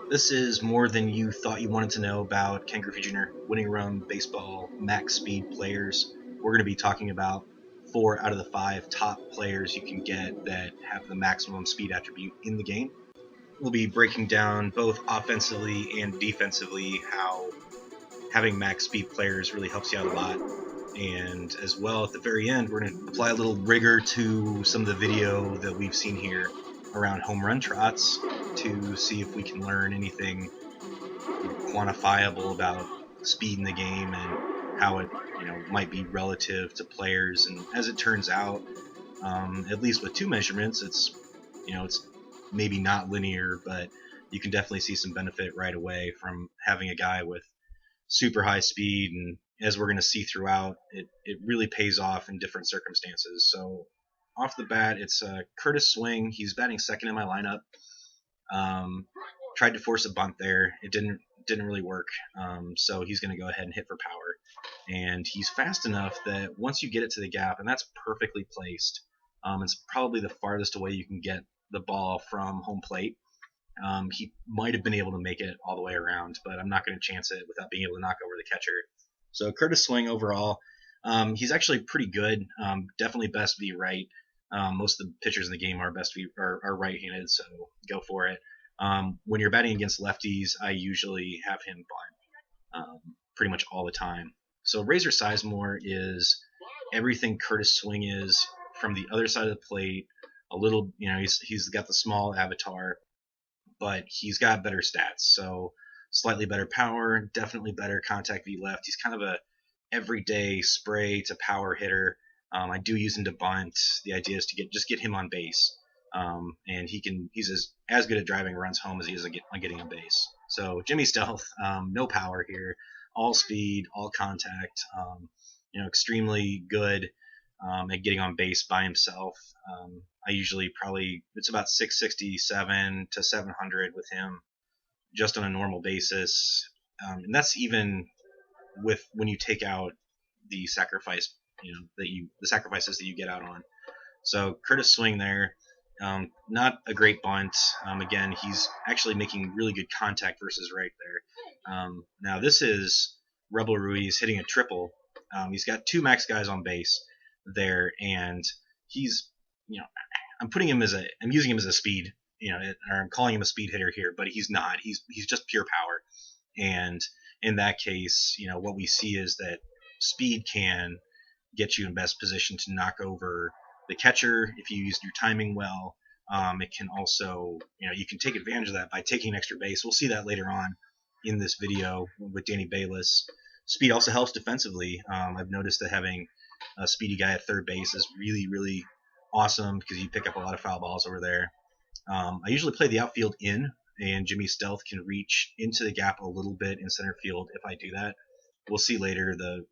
This is more than you thought you wanted to know about Ken Griffey Jr. winning run baseball max speed players. We're going to be talking about 4 out of the 5 top players you can get that have the maximum speed attribute in the game. We'll be breaking down both offensively and defensively how having max speed players really helps you out a lot. And as well, at the very end, we're going to apply a little rigor to some of the video that we've seen here around home run trots to see if we can learn anything quantifiable about speed in the game and how it might be relative to players. And as it turns out, at least with 2 measurements, it's maybe not linear, but you can definitely see some benefit right away from having a guy with super high speed. And as we're going to see throughout, it really pays off in different circumstances. So off the bat, it's Curtis Swing. He's batting second in my lineup. Tried to force a bunt there. It didn't really work. So he's going to go ahead and hit for power. And he's fast enough that once you get it to the gap, and that's perfectly placed, it's probably the farthest away you can get the ball from home plate. He might have been able to make it all the way around, but I'm not going to chance it without being able to knock over the catcher. So Curtis Swing overall, he's actually pretty good. Definitely best V right. Most of the pitchers in the game are are right-handed, so go for it. When you're batting against lefties, I usually have him bunt pretty much all the time. So Razor Sizemore is everything Curtis Swing is from the other side of the plate. A little, he's got the small avatar, but he's got better stats. So slightly better power, definitely better contact V left. He's kind of a everyday spray to power hitter. I do use him to bunt. The idea is to get him on base, and he's as good at driving runs home as he is on getting on base. So Jimmy Stealth, no power here, all speed, all contact. Extremely good at getting on base by himself. I usually it's about 667 to 700 with him, just on a normal basis, and that's even with when you take out the sacrifice, the sacrifices that you get out on. So Curtis Swing there, not a great bunt. Again, he's actually making really good contact versus right there. Now this is Rebel Ruiz hitting a triple. He's got 2 max guys on base there, and he's, I'm using him as a speed, or I'm calling him a speed hitter here, but he's not. He's just pure power. And in that case, what we see is that speed can get you in best position to knock over the catcher if you use your timing well. It can also, you can take advantage of that by taking an extra base. We'll see that later on in this video with Danny Bayless. Speed also helps defensively. I've noticed that having a speedy guy at third base is really, really awesome because you pick up a lot of foul balls over there. I usually play the outfield in, and Jimmy Stealth can reach into the gap a little bit in center field if I do that. We'll see later the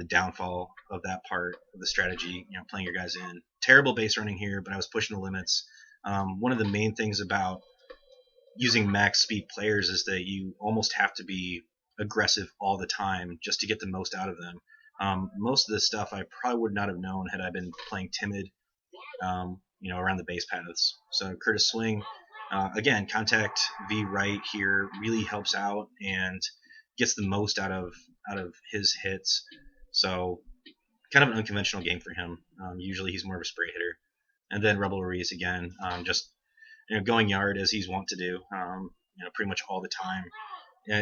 downfall of that part of the strategy, playing your guys in. Terrible base running here, but I was pushing the limits. One of the main things about using max speed players is that you almost have to be aggressive all the time just to get the most out of them. Most of this stuff I probably would not have known had I been playing timid, around the base paths. So Curtis Swing, again, contact V right here really helps out and gets the most out of his hits. So kind of an unconventional game for him. Usually he's more of a spray hitter. And then Rebel Ruiz again, just going yard as he's wont to do, pretty much all the time.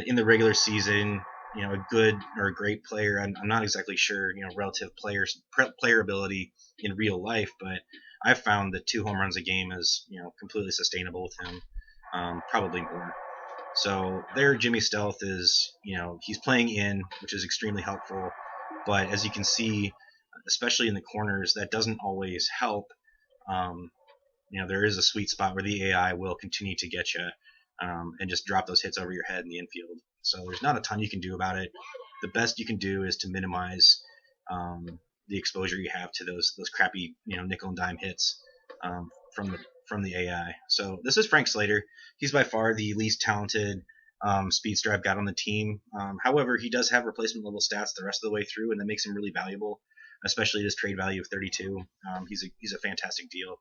In the regular season, a good or a great player, I'm not exactly sure, relative player ability in real life, but I've found that 2 home runs a game is, completely sustainable with him, probably more. So there, Jimmy Stealth is, he's playing in, which is extremely helpful. But as you can see, especially in the corners, that doesn't always help. There is a sweet spot where the AI will continue to get you and just drop those hits over your head in the infield. So there's not a ton you can do about it. The best you can do is to minimize the exposure you have to those crappy nickel and dime hits from the AI. So this is Frank Slater. He's by far the least talented speedster I've got on the team. However, he does have replacement level stats the rest of the way through, and that makes him really valuable, especially his trade value of 32. He's a fantastic deal.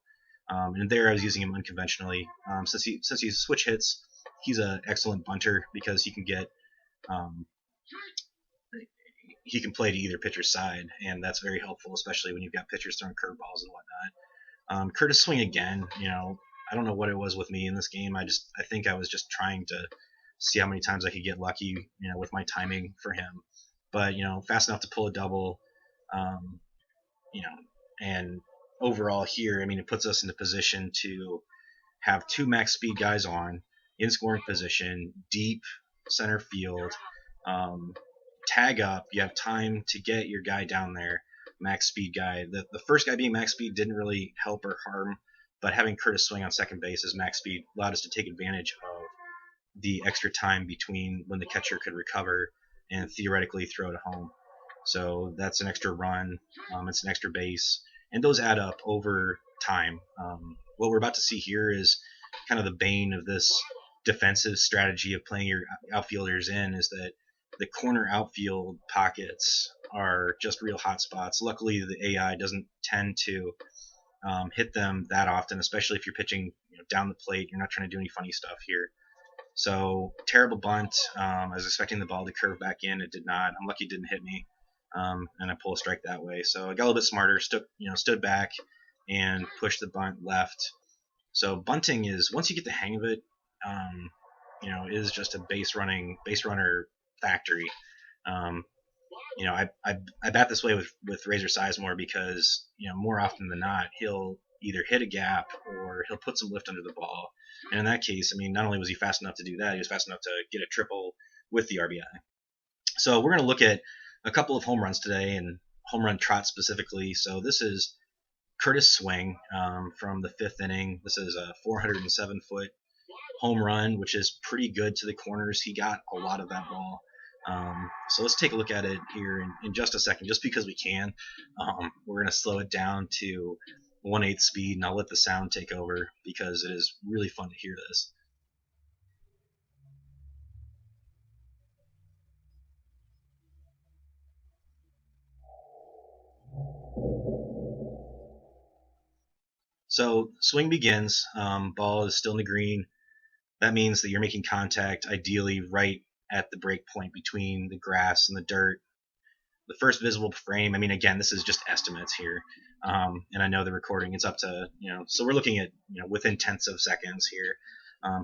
And there I was using him unconventionally. Since he switch hits, he's an excellent bunter because um, he can play to either pitcher's side, and that's very helpful, especially when you've got pitchers throwing curveballs and whatnot. Curtis swing again. I don't know what it was with me in this game. I think I was just trying to see how many times I could get lucky, with my timing for him. But fast enough to pull a double. Um, you know, and overall here, I mean, it puts us in a position to have two max speed guys on in scoring position, deep center field. Um, Tag up, you have time to get your guy down there, max speed guy. The first guy being max speed didn't really help or harm, but having Curtis swing on second base as max speed allowed us to take advantage of the extra time between when the catcher could recover and theoretically throw to home. So that's an extra run, it's an extra base, and those add up over time. What we're about to see here is kind of the bane of this defensive strategy of playing your outfielders in, is that the corner outfield pockets are just real hot spots. Luckily, the AI doesn't tend to hit them that often, especially if you're pitching down the plate. You're not trying to do any funny stuff here. So terrible bunt. I was expecting the ball to curve back in. It did not. I'm lucky it didn't hit me, and I pull a strike that way. So I got a little bit smarter. Stood back and pushed the bunt left. So bunting is, once you get the hang of it, is just a base runner factory. I bat this way with Razor Sizemore because more often than not he'll either hit a gap or he'll put some lift under the ball. And in that case, I mean, not only was he fast enough to do that, he was fast enough to get a triple with the RBI. So we're going to look at a couple of home runs today, and home run trot specifically. So this is Curtis swing from the fifth inning. This is a 407-foot home run, which is pretty good to the corners. He got a lot of that ball. So let's take a look at it here in just a second, just because we can. We're going to slow it down to 1/8 speed, and I'll let the sound take over because it is really fun to hear this. So swing begins. Ball is still in the green. That means that you're making contact, ideally right at the break point between the grass and the dirt. The first visible frame, I mean, again, this is just estimates here. And I know the recording is up to, so we're looking at, within tenths of seconds here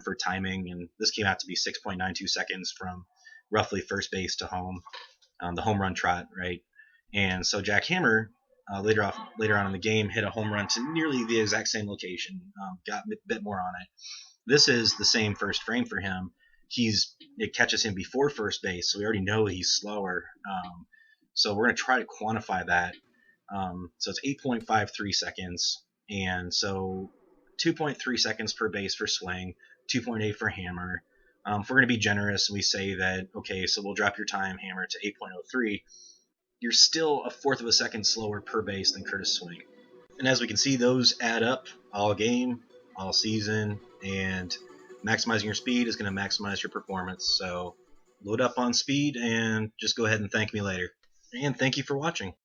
for timing. And this came out to be 6.92 seconds from roughly first base to home, the home run trot, right? And so Jack Hammer, later on in the game, hit a home run to nearly the exact same location, got a bit more on it. This is the same first frame for him. It catches him before first base, so we already know he's slower. So we're going to try to quantify that. So it's 8.53 seconds, and so 2.3 seconds per base for swing, 2.8 for hammer. If we're going to be generous, we say that, okay, so we'll drop your time, hammer, to 8.03. You're still a fourth of a second slower per base than Curtis swing. And as we can see, those add up all game, all season, and maximizing your speed is going to maximize your performance. So load up on speed and just go ahead and thank me later. And thank you for watching.